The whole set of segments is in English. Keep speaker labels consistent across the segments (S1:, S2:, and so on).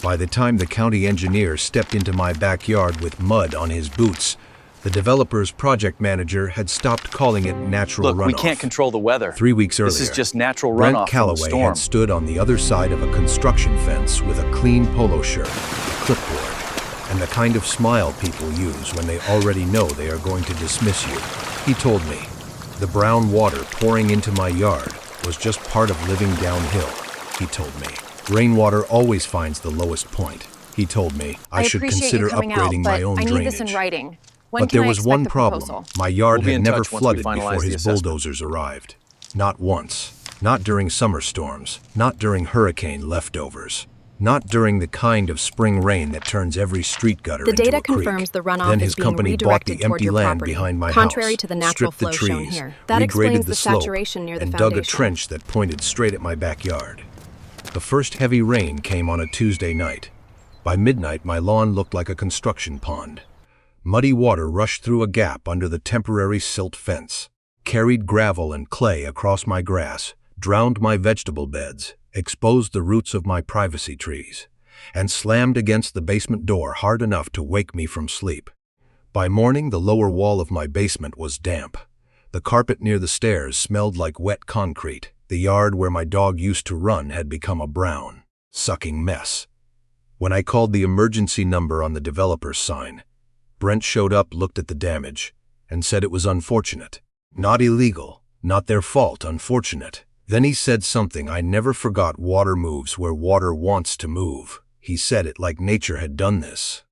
S1: By the time the county engineer stepped into my backyard with mud on his boots, the developer's project manager had stopped calling it natural runoff.
S2: Look, we can't control the weather.
S1: 3 weeks earlier,
S2: This is just natural runoff
S1: Brent
S2: from the
S1: Calloway
S2: storm.
S1: had stood on the other side of a construction fence with a clean polo shirt, a clipboard, and the kind of smile people use when they already know they are going to dismiss you. He told me, the brown water pouring into my yard was just part of living downhill, he told me. Rainwater always finds the lowest point. He told me I should consider upgrading my own drainage.
S3: I need this in writing.
S1: But there was one problem. My yard had never flooded before his
S2: assessment.
S1: bulldozers arrived. Not once. Not during summer storms. Not during hurricane leftovers. Not during the kind of spring rain that turns every street gutter into a creek.
S3: The data confirms the runoff
S1: Then
S3: is
S1: his
S3: being
S1: company bought the
S3: redirected toward
S1: empty
S3: your
S1: land
S3: property,
S1: behind my
S3: contrary
S1: house,
S3: to the natural
S1: stripped the
S3: flow shown
S1: trees,
S3: here. That
S1: regraded
S3: explains
S1: the
S3: the
S1: slope,
S3: saturation near the
S1: and
S3: foundation.
S1: dug a trench that pointed straight at my backyard. The first heavy rain came on a Tuesday night. By midnight, my lawn looked like a construction pond. Muddy water rushed through a gap under the temporary silt fence, carried gravel and clay across my grass, drowned my vegetable beds, exposed the roots of my privacy trees, and slammed against the basement door hard enough to wake me from sleep. By morning, the lower wall of my basement was damp. The carpet near the stairs smelled like wet concrete. The yard where my dog used to run had become a brown, sucking mess. When I called the emergency number on the developer's sign, Brent showed up, looked at the damage, and said it was unfortunate. Not illegal, not their fault, unfortunate. Then he said something I never forgot: water moves where water wants to move. He said it like nature had done this.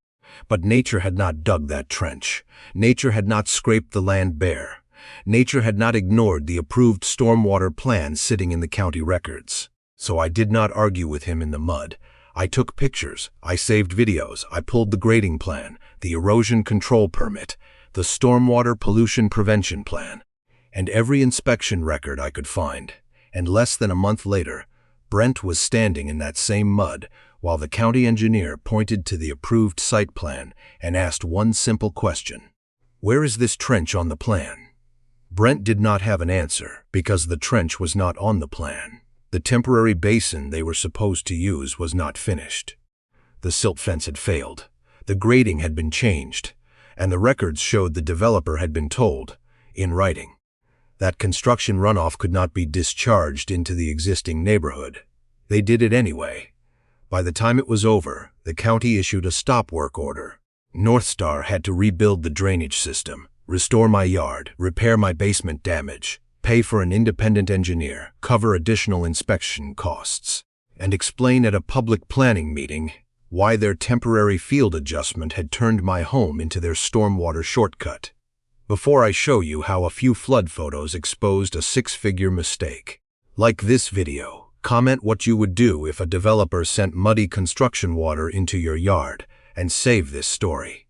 S1: But nature had not dug that trench. Nature had not scraped the land bare. Nature had not ignored the approved stormwater plan sitting in the county records. So I did not argue with him in the mud. I took pictures, I saved videos, I pulled the grading plan, the erosion control permit, the stormwater pollution prevention plan, and every inspection record I could find. And less than a month later, Brent was standing in that same mud while the county engineer pointed to the approved site plan and asked one simple question: where is this trench on the plan? Brent did not have an answer because the trench was not on the plan. The temporary basin they were supposed to use was not finished. The silt fence had failed. The grading had been changed, and the records showed the developer had been told, in writing, that construction runoff could not be discharged into the existing neighborhood. They did it anyway. By the time it was over, the county issued a stop work order. North Star had to rebuild the drainage system, restore my yard, repair my basement damage, pay for an independent engineer, cover additional inspection costs, and explain at a public planning meeting why their temporary field adjustment had turned my home into their stormwater shortcut. Before I show you how a few flood photos exposed a six-figure mistake, like this video, comment what you would do if a developer sent muddy construction water into your yard, and save this story.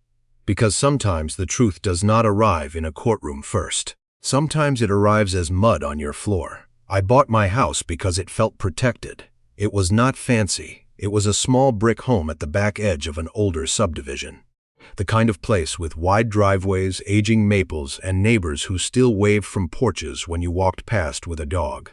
S1: Because sometimes the truth does not arrive in a courtroom first. Sometimes it arrives as mud on your floor. I bought my house because it felt protected. It was not fancy. It was a small brick home at the back edge of an older subdivision. The kind of place with wide driveways, aging maples, and neighbors who still waved from porches when you walked past with a dog.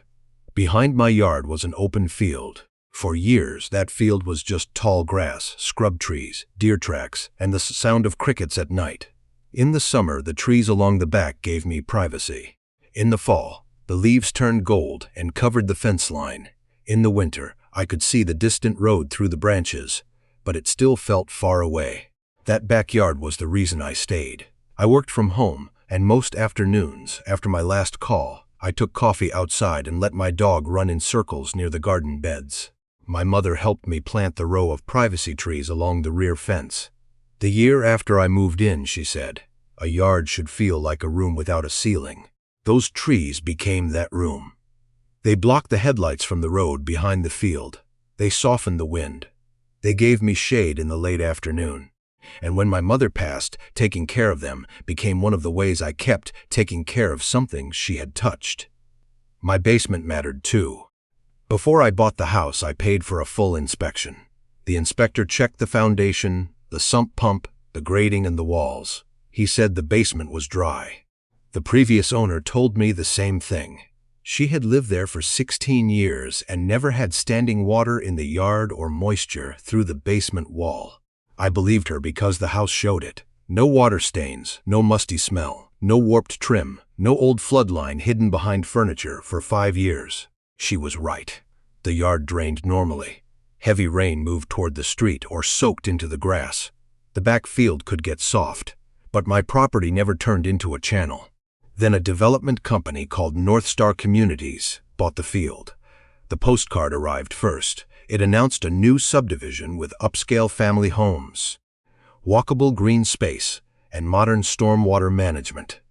S1: Behind my yard was an open field. For years, that field was just tall grass, scrub trees, deer tracks, and the sound of crickets at night. In the summer, the trees along the back gave me privacy. In the fall, the leaves turned gold and covered the fence line. In the winter, I could see the distant road through the branches, but it still felt far away. That backyard was the reason I stayed. I worked from home, and most afternoons, after my last call, I took coffee outside and let my dog run in circles near the garden beds. My mother helped me plant the row of privacy trees along the rear fence. The year after I moved in, she said, a yard should feel like a room without a ceiling. Those trees became that room. They blocked the headlights from the road behind the field. They softened the wind. They gave me shade in the late afternoon. And when my mother passed, taking care of them became one of the ways I kept taking care of something she had touched. My basement mattered too. Before I bought the house, I paid for a full inspection. The inspector checked the foundation, the sump pump, the grading, and the walls. He said the basement was dry. The previous owner told me the same thing. She had lived there for 16 years and never had standing water in the yard or moisture through the basement wall. I believed her because the house showed it. No water stains, no musty smell, no warped trim, no old flood line hidden behind furniture for 5 years. She was right. The yard drained normally. Heavy rain moved toward the street or soaked into the grass. The back field could get soft, but my property never turned into a channel. Then a development company called North Star Communities bought the field. The postcard arrived first. It announced a new subdivision with upscale family homes, walkable green space, and modern stormwater management.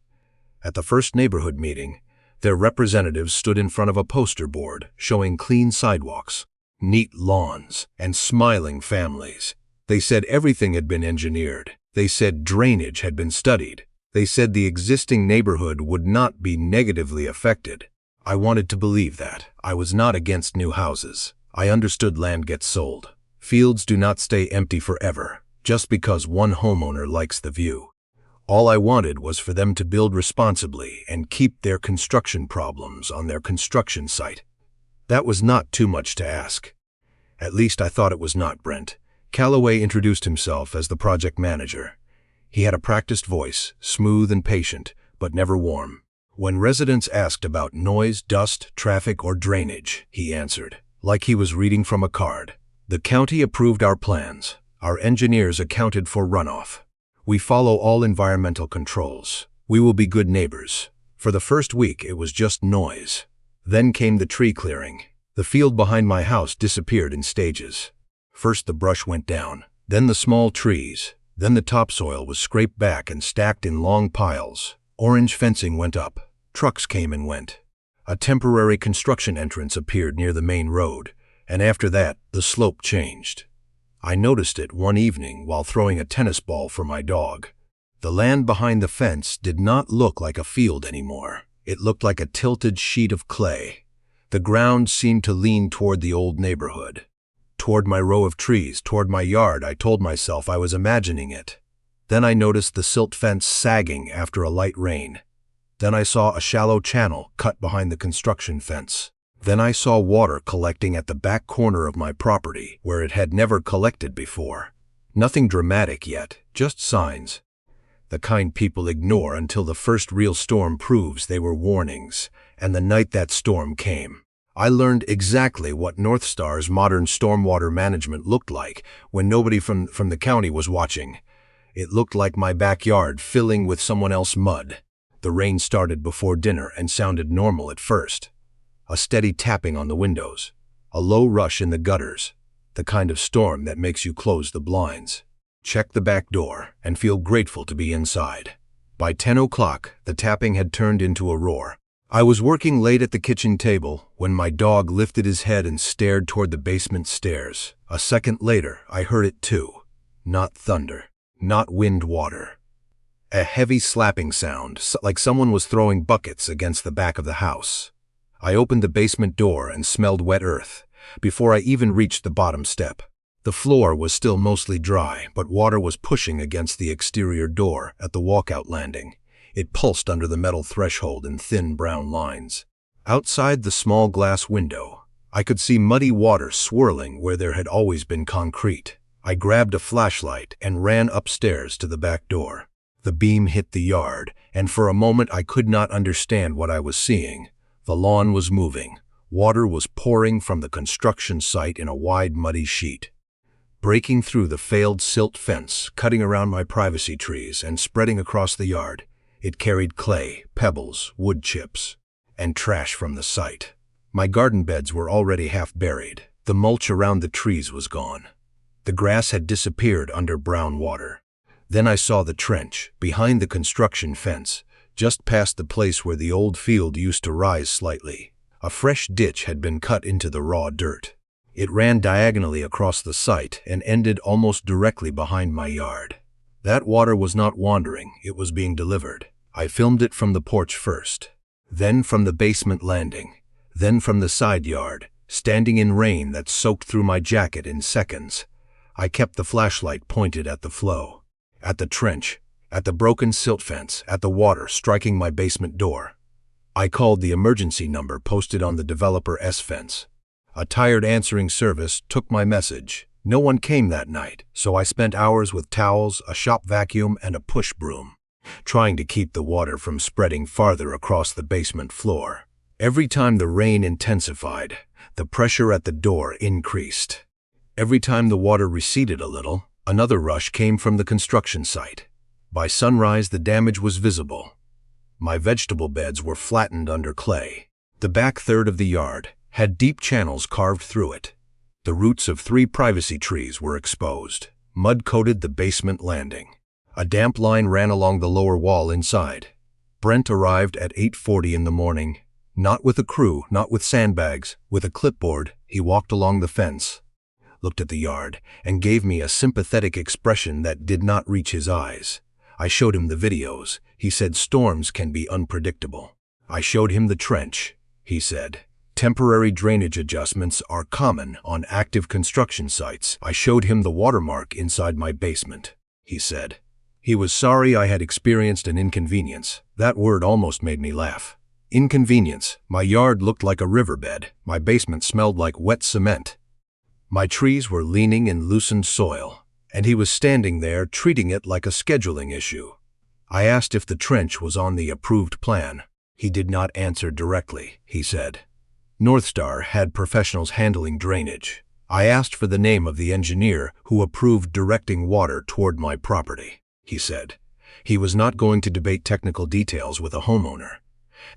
S1: At the first neighborhood meeting, their representatives stood in front of a poster board showing clean sidewalks, neat lawns, and smiling families. They said everything had been engineered. They said drainage had been studied. They said the existing neighborhood would not be negatively affected. I wanted to believe that. I was not against new houses. I understood land gets sold. Fields do not stay empty forever, just because one homeowner likes the view. All I wanted was for them to build responsibly and keep their construction problems on their construction site. That was not too much to ask. At least I thought it was not. Brent Calloway introduced himself as the project manager. He had a practiced voice, smooth and patient, but never warm. When residents asked about noise, dust, traffic, or drainage, he answered, like he was reading from a card. The county approved our plans. Our engineers accounted for runoff. We follow all environmental controls. We will be good neighbors. For the first week, it was just noise. Then came the tree clearing. The field behind my house disappeared in stages. First the brush went down, then the small trees, then the topsoil was scraped back and stacked in long piles. Orange fencing went up. Trucks came and went. A temporary construction entrance appeared near the main road, and after that, the slope changed. I noticed it one evening while throwing a tennis ball for my dog. The land behind the fence did not look like a field anymore. It looked like a tilted sheet of clay. The ground seemed to lean toward the old neighborhood. Toward my row of trees, toward my yard. I told myself I was imagining it. Then I noticed the silt fence sagging after a light rain. Then I saw a shallow channel cut behind the construction fence. Then I saw water collecting at the back corner of my property, where it had never collected before. Nothing dramatic yet, just signs. The kind people ignore until the first real storm proves they were warnings. And the night that storm came, I learned exactly what North Star's modern stormwater management looked like when nobody from the county was watching. It looked like my backyard filling with someone else's mud. The rain started before dinner and sounded normal at first. A steady tapping on the windows, a low rush in the gutters, the kind of storm that makes you close the blinds, check the back door, and feel grateful to be inside. By 10 o'clock, the tapping had turned into a roar. I was working late at the kitchen table when my dog lifted his head and stared toward the basement stairs. A second later, I heard it too. Not thunder, not wind water. A heavy slapping sound, like someone was throwing buckets against the back of the house. I opened the basement door and smelled wet earth before I even reached the bottom step. The floor was still mostly dry, but water was pushing against the exterior door at the walkout landing. It pulsed under the metal threshold in thin brown lines. Outside the small glass window, I could see muddy water swirling where there had always been concrete. I grabbed a flashlight and ran upstairs to the back door. The beam hit the yard, and for a moment I could not understand what I was seeing. The lawn was moving. Water was pouring from the construction site in a wide muddy sheet, breaking through the failed silt fence, cutting around my privacy trees, and spreading across the yard. It carried clay, pebbles, wood chips, and trash from the site. My garden beds were already half buried. The mulch around the trees was gone. The grass had disappeared under brown water. Then I saw the trench, behind the construction fence, just past the place where the old field used to rise slightly. A fresh ditch had been cut into the raw dirt. It ran diagonally across the site and ended almost directly behind my yard. That water was not wandering, it was being delivered. I filmed it from the porch first, then from the basement landing, then from the side yard, standing in rain that soaked through my jacket in seconds. I kept the flashlight pointed at the flow, at the trench, at the broken silt fence, at the water striking my basement door. I called the emergency number posted on the developer's fence. A tired answering service took my message. No one came that night, so I spent hours with towels, a shop vacuum, and a push broom, trying to keep the water from spreading farther across the basement floor. Every time the rain intensified, the pressure at the door increased. Every time the water receded a little, another rush came from the construction site. By sunrise, the damage was visible. My vegetable beds were flattened under clay. The back third of the yard had deep channels carved through it. The roots of 3 privacy trees were exposed. Mud coated the basement landing. A damp line ran along the lower wall inside. Brent arrived at 8:40 in the morning. Not with a crew, not with sandbags. With a clipboard, he walked along the fence, looked at the yard, and gave me a sympathetic expression that did not reach his eyes. I showed him the videos. He said storms can be unpredictable. I showed him the trench. He said, temporary drainage adjustments are common on active construction sites. I showed him the watermark inside my basement. He said. He was sorry I had experienced an inconvenience. That word almost made me laugh. Inconvenience. My yard looked like a riverbed. My basement smelled like wet cement. My trees were leaning in loosened soil, and he was standing there treating it like a scheduling issue. I asked if the trench was on the approved plan. He did not answer directly, he said. Northstar had professionals handling drainage. I asked for the name of the engineer who approved directing water toward my property. He said he was not going to debate technical details with a homeowner.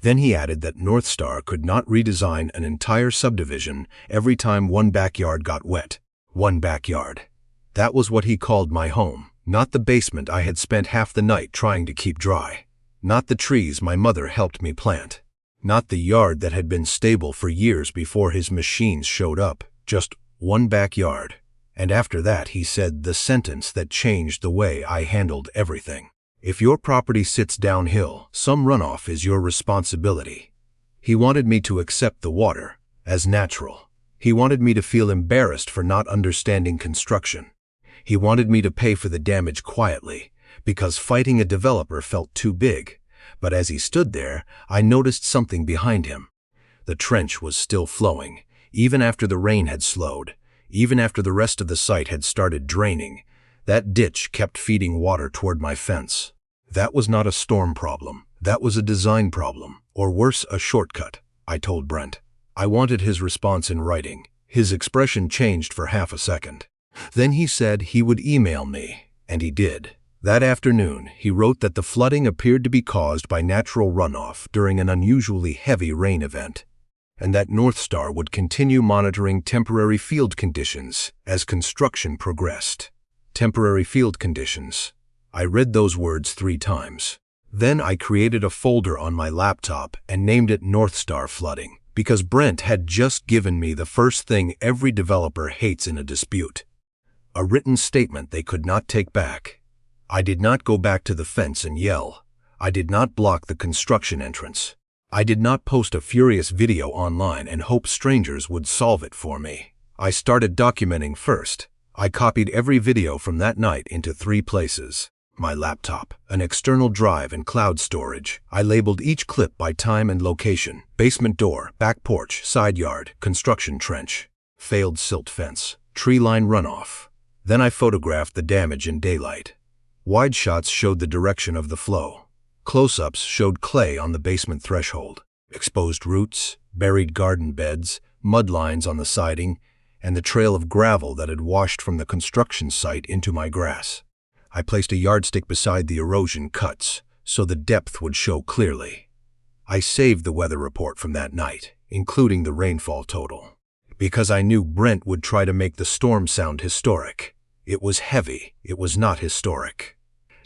S1: Then he added that Northstar could not redesign an entire subdivision every time one backyard got wet. One backyard. That was what he called my home, not the basement I had spent half the night trying to keep dry, not the trees my mother helped me plant, not the yard that had been stable for years before his machines showed up, just one backyard. And after that he said the sentence that changed the way I handled everything. If your property sits downhill, some runoff is your responsibility. He wanted me to accept the water as natural. He wanted me to feel embarrassed for not understanding construction. He wanted me to pay for the damage quietly, because fighting a developer felt too big. But as he stood there, I noticed something behind him. The trench was still flowing, even after the rain had slowed, even after the rest of the site had started draining. That ditch kept feeding water toward my fence. That was not a storm problem. That was a design problem, or worse, a shortcut, I told Brent. I wanted his response in writing. His expression changed for half a second. Then he said he would email me, and he did. That afternoon, he wrote that the flooding appeared to be caused by natural runoff during an unusually heavy rain event, and that Northstar would continue monitoring temporary field conditions as construction progressed. Temporary field conditions. I read those words 3 times. Then I created a folder on my laptop and named it Northstar Flooding, because Brent had just given me the first thing every developer hates in a dispute. A written statement they could not take back. I did not go back to the fence and yell. I did not block the construction entrance. I did not post a furious video online and hope strangers would solve it for me. I started documenting first. I copied every video from that night into 3 places. My laptop, an external drive, and cloud storage. I labeled each clip by time and location. Basement door, back porch, side yard, construction trench, failed silt fence, tree line runoff. Then I photographed the damage in daylight. Wide shots showed the direction of the flow. Close-ups showed clay on the basement threshold, exposed roots, buried garden beds, mud lines on the siding, and the trail of gravel that had washed from the construction site into my grass. I placed a yardstick beside the erosion cuts so the depth would show clearly. I saved the weather report from that night, including the rainfall total, because I knew Brent would try to make the storm sound historic. It was heavy. It was not historic.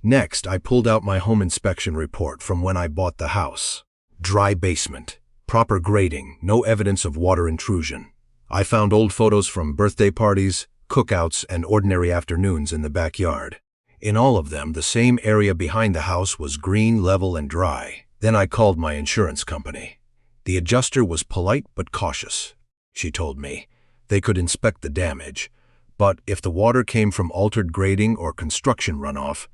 S1: Next, I pulled out my home inspection report from when I bought the house. Dry basement, proper grading, no evidence of water intrusion. I found old photos from birthday parties, cookouts, and ordinary afternoons in the backyard. In all of them, the same area behind the house was green, level, and dry. Then I called my insurance company. The adjuster was polite but cautious. She told me they could inspect the damage, but if the water came from altered grading or construction runoff,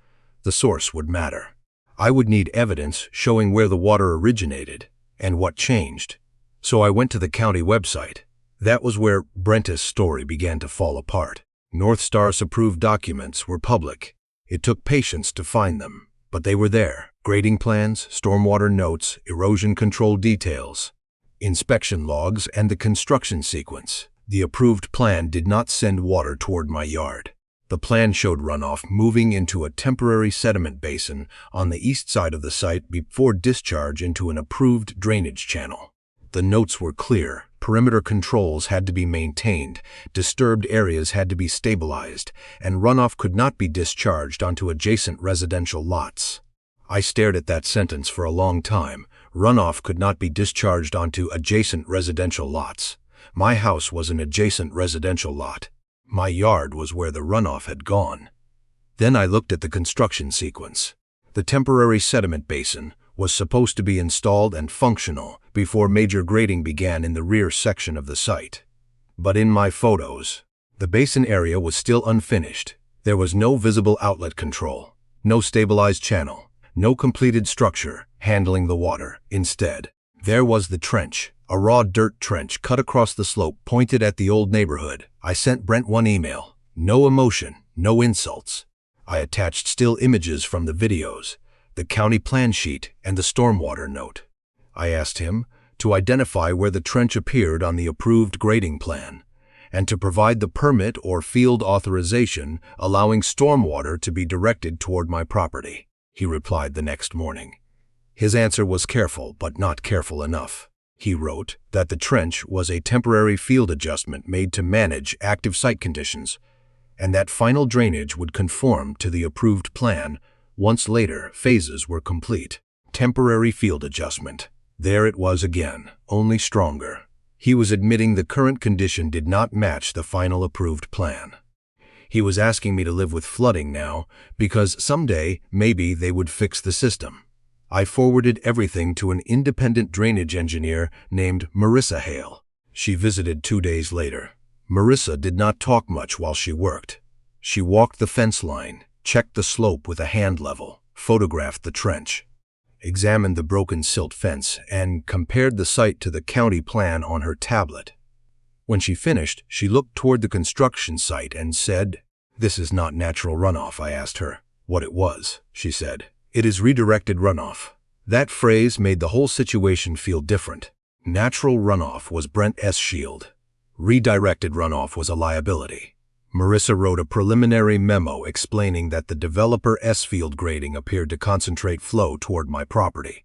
S1: the source would matter. I would need evidence showing where the water originated. And what changed? So I went to the county website. That was where Brent's story began to fall apart. North Star's approved documents were public. It took patience to find them, but they were there. Grading plans, stormwater notes, erosion control details, inspection logs, and the construction sequence. The approved plan did not send water toward my yard. The plan showed runoff moving into a temporary sediment basin on the east side of the site before discharge into an approved drainage channel. The notes were clear. Perimeter controls had to be maintained, disturbed areas had to be stabilized, and runoff could not be discharged onto adjacent residential lots. I stared at that sentence for a long time. Runoff could not be discharged onto adjacent residential lots. My house was an adjacent residential lot. My yard was where the runoff had gone. Then I looked at the construction sequence. The temporary sediment basin was supposed to be installed and functional before major grading began in the rear section of the site. But in my photos, the basin area was still unfinished. There was no visible outlet control, no stabilized channel, no completed structure handling the water. Instead, there was the trench, a raw dirt trench cut across the slope pointed at the old neighborhood. I sent Brent one email. No emotion, no insults. I attached still images from the videos, the county plan sheet, and the stormwater note. I asked him to identify where the trench appeared on the approved grading plan, and to provide the permit or field authorization allowing stormwater to be directed toward my property. He replied the next morning. His answer was careful, but not careful enough. He wrote that the trench was a temporary field adjustment made to manage active site conditions, and that final drainage would conform to the approved plan once later phases were complete. Temporary field adjustment. There it was again, only stronger. He was admitting the current condition did not match the final approved plan. He was asking me to live with flooding now because someday maybe they would fix the system. I forwarded everything to an independent drainage engineer named Marissa Hale. She visited 2 days later. Marissa did not talk much while she worked. She walked the fence line, checked the slope with a hand level, photographed the trench, examined the broken silt fence, and compared the site to the county plan on her tablet. When she finished, she looked toward the construction site and said, "This is not natural runoff." I asked her what it was. She said, "It is redirected runoff." That phrase made the whole situation feel different. Natural runoff was Brent's shield. Redirected runoff was a liability. Marissa wrote a preliminary memo explaining that the developer's field grading appeared to concentrate flow toward my property,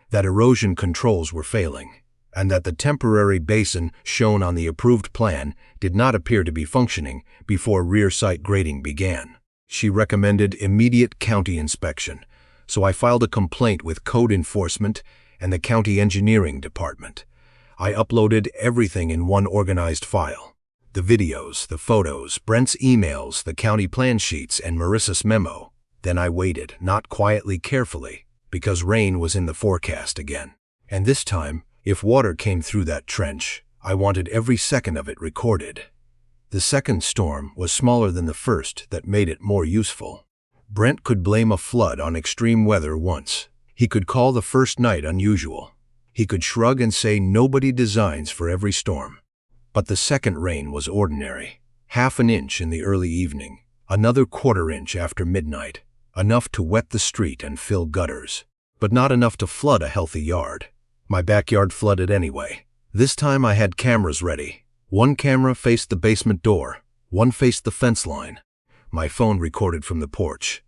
S1: that erosion controls were failing, and that the temporary basin shown on the approved plan did not appear to be functioning before rear site grading began. She recommended immediate county inspection, so I filed a complaint with code enforcement and the county engineering department. I uploaded everything in one organized file. The videos, the photos, Brent's emails, the county plan sheets, and Marissa's memo. Then I waited, not quietly, carefully, because rain was in the forecast again. And this time, if water came through that trench, I wanted every second of it recorded. The second storm was smaller than the first. That made it more useful. Brent could blame a flood on extreme weather once. He could call the first night unusual. He could shrug and say nobody designs for every storm. But the second rain was ordinary. Half an inch in the early evening, another quarter inch after midnight, enough to wet the street and fill gutters, but not enough to flood a healthy yard. My backyard flooded anyway. This time I had cameras ready. One camera faced the basement door, one faced the fence line. My phone recorded from the porch.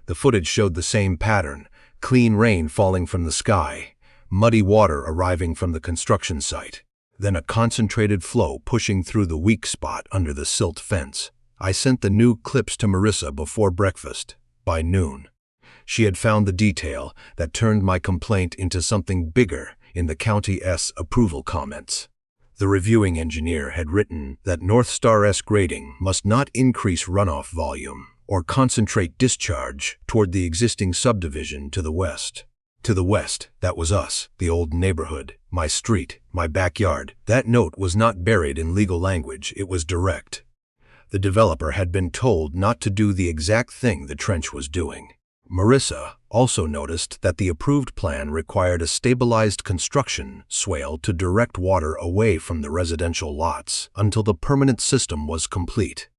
S1: The footage showed the same pattern: clean rain falling from the sky, muddy water arriving from the construction site, then a concentrated flow pushing through the weak spot under the silt fence. I sent the new clips to Marissa before breakfast. By noon, she had found the detail that turned my complaint into something bigger in the county's approval comments. The reviewing engineer had written that North Star's grading must not increase runoff volume or concentrate discharge toward the existing subdivision to the west. To the west, that was us, the old neighborhood, my street, my backyard. That note was not buried in legal language, it was direct. The developer had been told not to do the exact thing the trench was doing. Marissa also noticed that the approved plan required a stabilized construction swale to direct water away from the residential lots until the permanent system was complete.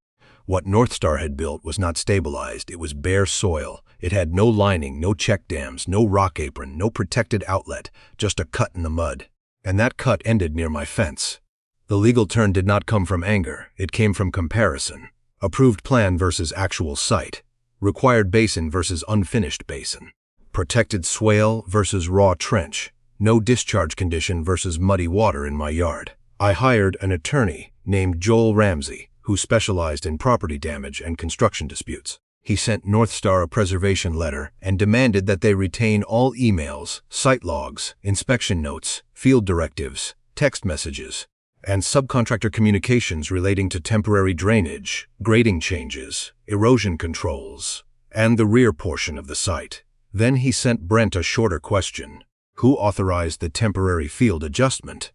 S1: What Northstar had built was not stabilized. It was bare soil. It had no lining, no check dams, no rock apron, no protected outlet, just a cut in the mud. And that cut ended near my fence. The legal turn did not come from anger. It came from comparison. Approved plan versus actual site. Required basin versus unfinished basin. Protected swale versus raw trench. No discharge condition versus muddy water in my yard. I hired an attorney named Joel Ramsey, who specialized in property damage and construction disputes. He sent Northstar a preservation letter and demanded that they retain all emails, site logs, inspection notes, field directives, text messages, and subcontractor communications relating to temporary drainage, grading changes, erosion controls, and the rear portion of the site. Then he sent Brent a shorter question. Who authorized the temporary field adjustment?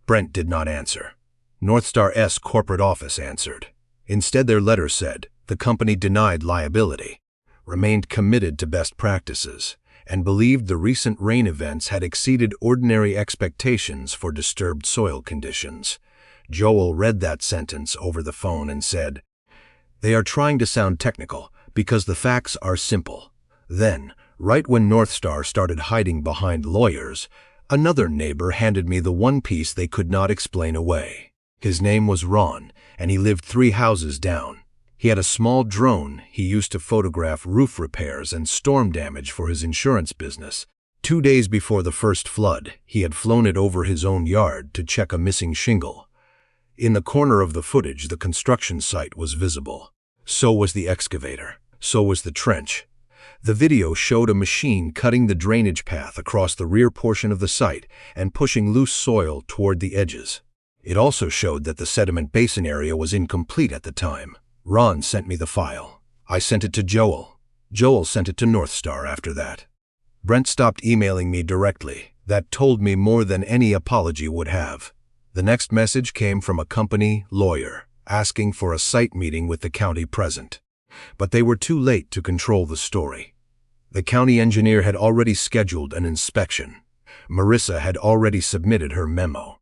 S1: Brent did not answer. Northstar's corporate office answered. Instead, their letter said, the company denied liability, remained committed to best practices, and believed the recent rain events had exceeded ordinary expectations for disturbed soil conditions. Joel read that sentence over the phone and said, "They are trying to sound technical because the facts are simple." Then, right when Northstar started hiding behind lawyers, another neighbor handed me the one piece they could not explain away. His name was Ron, and he lived 3 houses down. He had a small drone he used to photograph roof repairs and storm damage for his insurance business. 2 days before the first flood, he had flown it over his own yard to check a missing shingle. In the corner of the footage, the construction site was visible. So was the excavator. So was the trench. The video showed a machine cutting the drainage path across the rear portion of the site and pushing loose soil toward the edges. It also showed that the sediment basin area was incomplete at the time. Ron sent me the file. I sent it to Joel. Joel sent it to Northstar after that. Brent stopped emailing me directly. That told me more than any apology would have. The next message came from a company lawyer, asking for a site meeting with the county present. But they were too late to control the story. The county engineer had already scheduled an inspection. Marissa had already submitted her memo.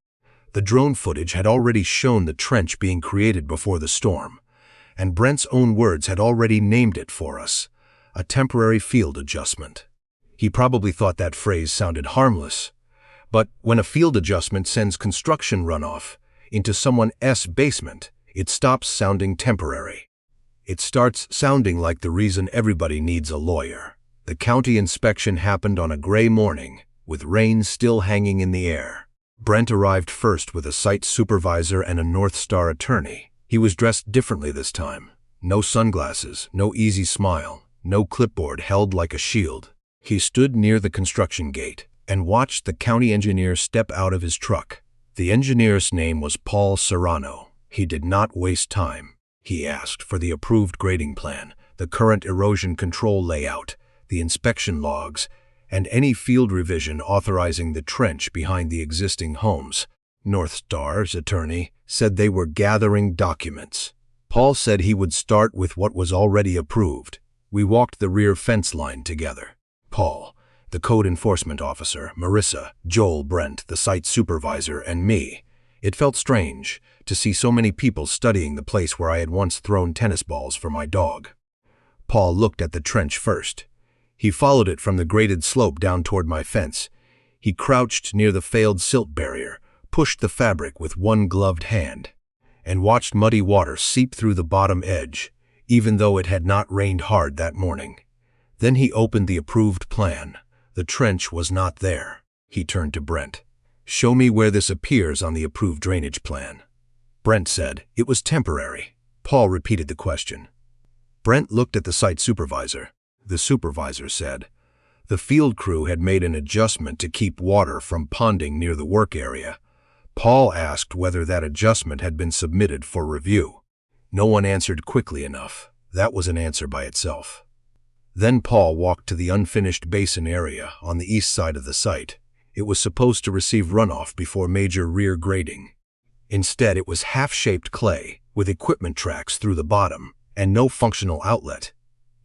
S1: The drone footage had already shown the trench being created before the storm, and Brent's own words had already named it for us, a temporary field adjustment. He probably thought that phrase sounded harmless, but when a field adjustment sends construction runoff into someone's basement, it stops sounding temporary. It starts sounding like the reason everybody needs a lawyer. The county inspection happened on a gray morning, with rain still hanging in the air. Brent arrived first with a site supervisor and a Northstar attorney. He was dressed differently this time. No sunglasses, no easy smile, no clipboard held like a shield. He stood near the construction gate and watched the county engineer step out of his truck. The engineer's name was Paul Serrano. He did not waste time. He asked for the approved grading plan, the current erosion control layout, the inspection logs, and any field revision authorizing the trench behind the existing homes. Northstar's attorney said they were gathering documents. Paul said he would start with what was already approved. We walked the rear fence line together. Paul, the code enforcement officer, Marissa, Joel, Brent, the site supervisor, and me. It felt strange to see so many people studying the place where I had once thrown tennis balls for my dog. Paul looked at the trench first. He followed it from the graded slope down toward my fence. He crouched near the failed silt barrier, pushed the fabric with one gloved hand, and watched muddy water seep through the bottom edge, even though it had not rained hard that morning. Then he opened the approved plan. The trench was not there. He turned to Brent. "Show me where this appears on the approved drainage plan." Brent said, "It was temporary." Paul repeated the question. Brent looked at the site supervisor. The supervisor said, "The field crew had made an adjustment to keep water from ponding near the work area." Paul asked whether that adjustment had been submitted for review. No one answered quickly enough. That was an answer by itself. Then Paul walked to the unfinished basin area on the east side of the site. It was supposed to receive runoff before major rear grading. Instead, it was half-shaped clay with equipment tracks through the bottom and no functional outlet.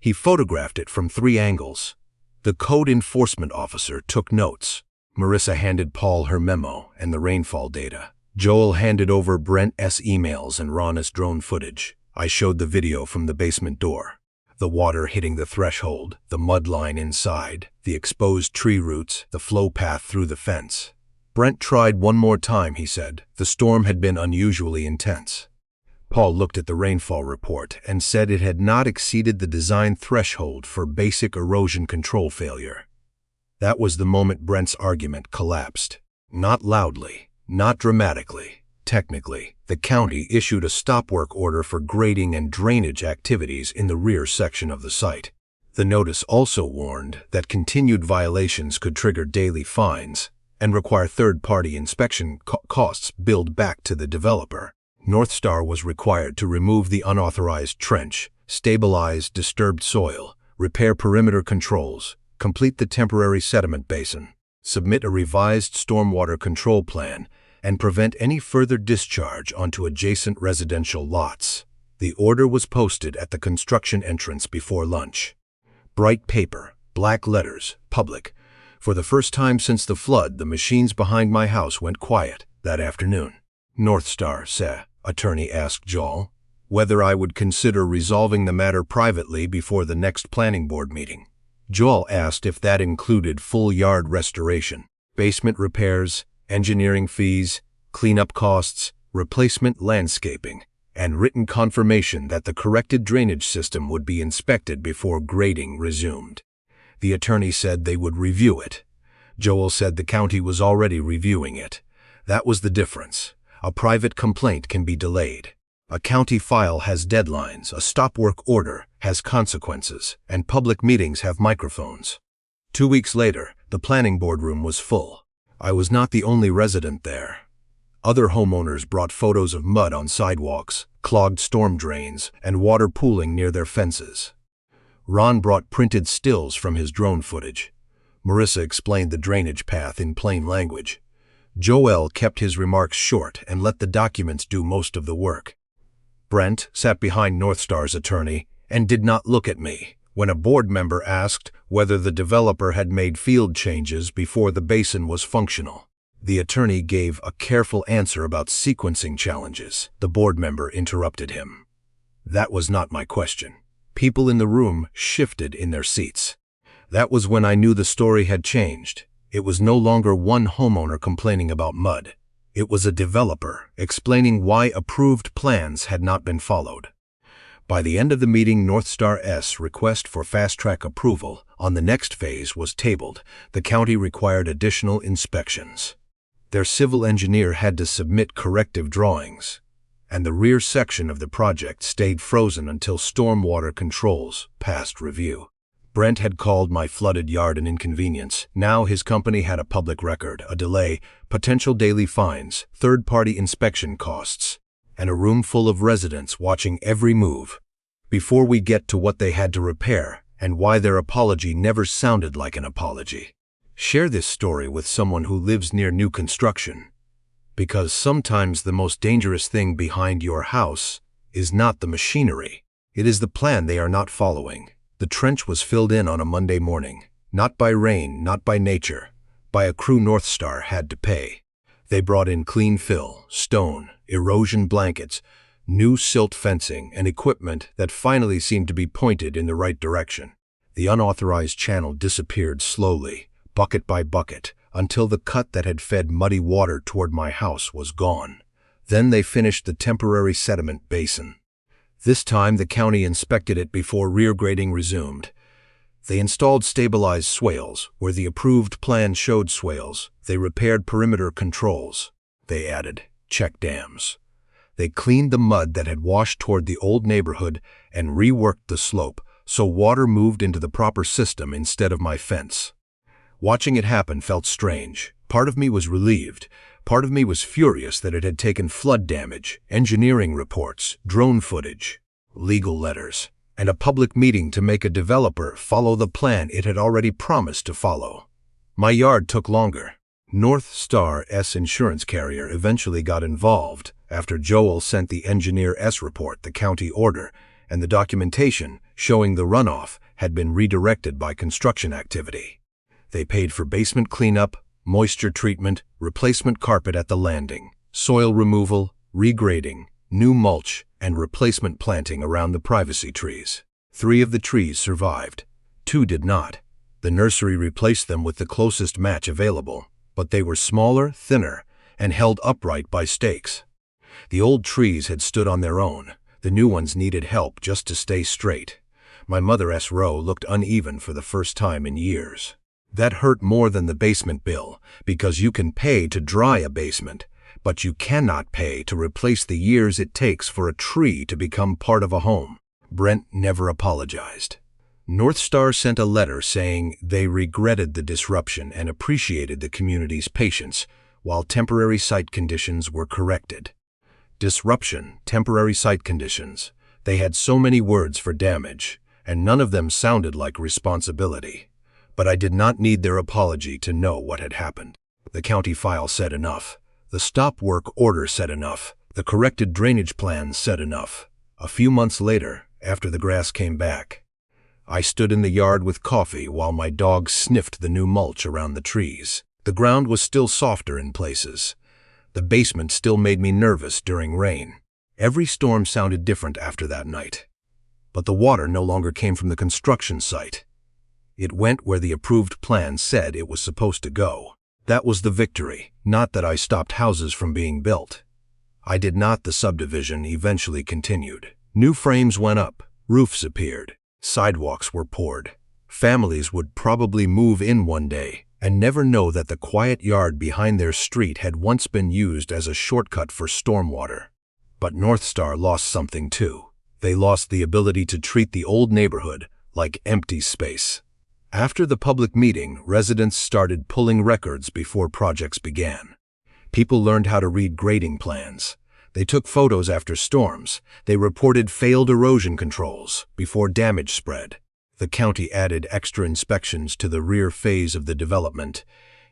S1: He photographed it from 3 angles. The code enforcement officer took notes. Marissa handed Paul her memo and the rainfall data. Joel handed over Brent's emails and Ron's drone footage. I showed the video from the basement door. The water hitting the threshold, the mud line inside, the exposed tree roots, the flow path through the fence. Brent tried one more time, he said. The storm had been unusually intense. Paul looked at the rainfall report and said it had not exceeded the design threshold for basic erosion control failure. That was the moment Brent's argument collapsed. Not loudly, not dramatically. Technically, the county issued a stop work order for grading and drainage activities in the rear section of the site. The notice also warned that continued violations could trigger daily fines and require third-party inspection costs billed back to the developer. Northstar was required to remove the unauthorized trench, stabilize disturbed soil, repair perimeter controls, complete the temporary sediment basin, submit a revised stormwater control plan, and prevent any further discharge onto adjacent residential lots. The order was posted at the construction entrance before lunch. Bright paper, black letters, public. For the first time since the flood, the machines behind my house went quiet that afternoon. Northstar, attorney asked Joel, whether I would consider resolving the matter privately before the next planning board meeting. Joel asked if that included full yard restoration, basement repairs, engineering fees, cleanup costs, replacement landscaping, and written confirmation that the corrected drainage system would be inspected before grading resumed. The attorney said they would review it. Joel said the county was already reviewing it. That was the difference. A private complaint can be delayed. A county file has deadlines, a stop work order has consequences, and public meetings have microphones. 2 weeks later, the planning board room was full. I was not the only resident there. Other homeowners brought photos of mud on sidewalks, clogged storm drains, and water pooling near their fences. Ron brought printed stills from his drone footage. Marissa explained the drainage path in plain language. Joel kept his remarks short and let the documents do most of the work. Brent sat behind Northstar's attorney and did not look at me when a board member asked whether the developer had made field changes before the basin was functional. The attorney gave a careful answer about sequencing challenges. The board member interrupted him. That was not my question. People in the room shifted in their seats. That was when I knew the story had changed. It was no longer one homeowner complaining about mud. It was a developer explaining why approved plans had not been followed. By the end of the meeting, Northstar's request for fast-track approval on the next phase was tabled. The county required additional inspections. Their civil engineer had to submit corrective drawings, and the rear section of the project stayed frozen until stormwater controls passed review. Brent had called my flooded yard an inconvenience. Now his company had a public record, a delay, potential daily fines, third-party inspection costs, and a room full of residents watching every move. Before we get to what they had to repair and why their apology never sounded like an apology, share this story with someone who lives near new construction. Because sometimes the most dangerous thing behind your house is not the machinery. It is the plan they are not following. The trench was filled in on a Monday morning, not by rain, not by nature, by a crew Northstar had to pay. They brought in clean fill, stone, erosion blankets, new silt fencing, and equipment that finally seemed to be pointed in the right direction. The unauthorized channel disappeared slowly, bucket by bucket, until the cut that had fed muddy water toward my house was gone. Then they finished the temporary sediment basin. This time the county inspected it before rear grading resumed. They installed stabilized swales where the approved plan showed swales. They repaired perimeter controls. They added check dams. They cleaned the mud that had washed toward the old neighborhood and reworked the slope so water moved into the proper system instead of my fence. Watching it happen felt strange. Part of me was relieved. Part of me was furious that it had taken flood damage, engineering reports, drone footage, legal letters, and a public meeting to make a developer follow the plan it had already promised to follow. My yard took longer. Northstar's insurance carrier eventually got involved after Joel sent the engineer's report, the county order, and the documentation showing the runoff had been redirected by construction activity. They paid for basement cleanup, moisture treatment, replacement carpet at the landing, soil removal, regrading, new mulch, and replacement planting around the privacy trees. 3 of the trees survived. 2 did not. The nursery replaced them with the closest match available, but they were smaller, thinner, and held upright by stakes. The old trees had stood on their own. The new ones needed help just to stay straight. My mother's row looked uneven for the first time in years. That hurt more than the basement bill, because you can pay to dry a basement, but you cannot pay to replace the years it takes for a tree to become part of a home. Brent never apologized. North Star sent a letter saying they regretted the disruption and appreciated the community's patience while temporary site conditions were corrected. Disruption, temporary site conditions. They had so many words for damage, and none of them sounded like responsibility. But I did not need their apology to know what had happened. The county file said enough. The stop work order said enough. The corrected drainage plan said enough. A few months later, after the grass came back, I stood in the yard with coffee while my dog sniffed the new mulch around the trees. The ground was still softer in places. The basement still made me nervous during rain. Every storm sounded different after that night. But the water no longer came from the construction site. It went where the approved plan said it was supposed to go. That was the victory, not that I stopped houses from being built. I did not. The subdivision eventually continued. New frames went up, roofs appeared, sidewalks were poured. Families would probably move in one day and never know that the quiet yard behind their street had once been used as a shortcut for stormwater. But North Star lost something too. They lost the ability to treat the old neighborhood like empty space. After the public meeting, residents started pulling records before projects began. People learned how to read grading plans. They took photos after storms. They reported failed erosion controls before damage spread. The county added extra inspections to the rear phase of the development,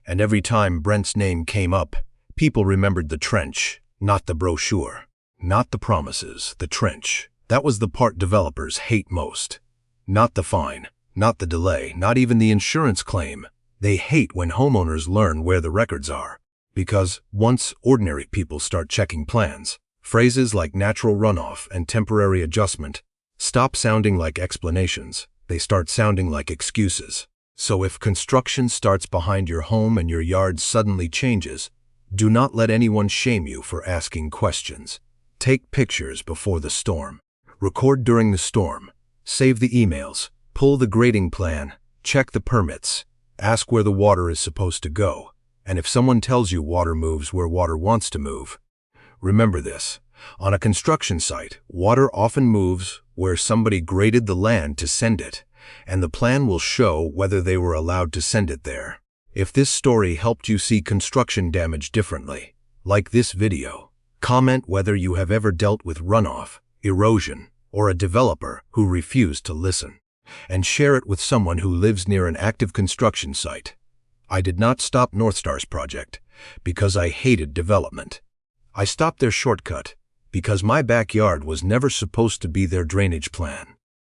S1: and every time Brent's name came up, people remembered the trench, not the brochure. Not the promises, the trench. That was the part developers hate most. Not the fine, not the delay, not even the insurance claim. They hate when homeowners learn where the records are. Because once ordinary people start checking plans, phrases like natural runoff and temporary adjustment stop sounding like explanations. They start sounding like excuses. So if construction starts behind your home and your yard suddenly changes, do not let anyone shame you for asking questions. Take pictures before the storm. Record during the storm. Save the emails. Pull the grading plan. Check the permits. Ask where the water is supposed to go. And if someone tells you water moves where water wants to move, remember this. On a construction site, water often moves where somebody graded the land to send it, and the plan will show whether they were allowed to send it there. If this story helped you see construction damage differently, like this video. Comment whether you have ever dealt with runoff, erosion, or a developer who refused to listen. And share it with someone who lives near an active construction site. I did not stop North Star's project because I hated development. I stopped their shortcut because my backyard was never supposed to be their drainage plan.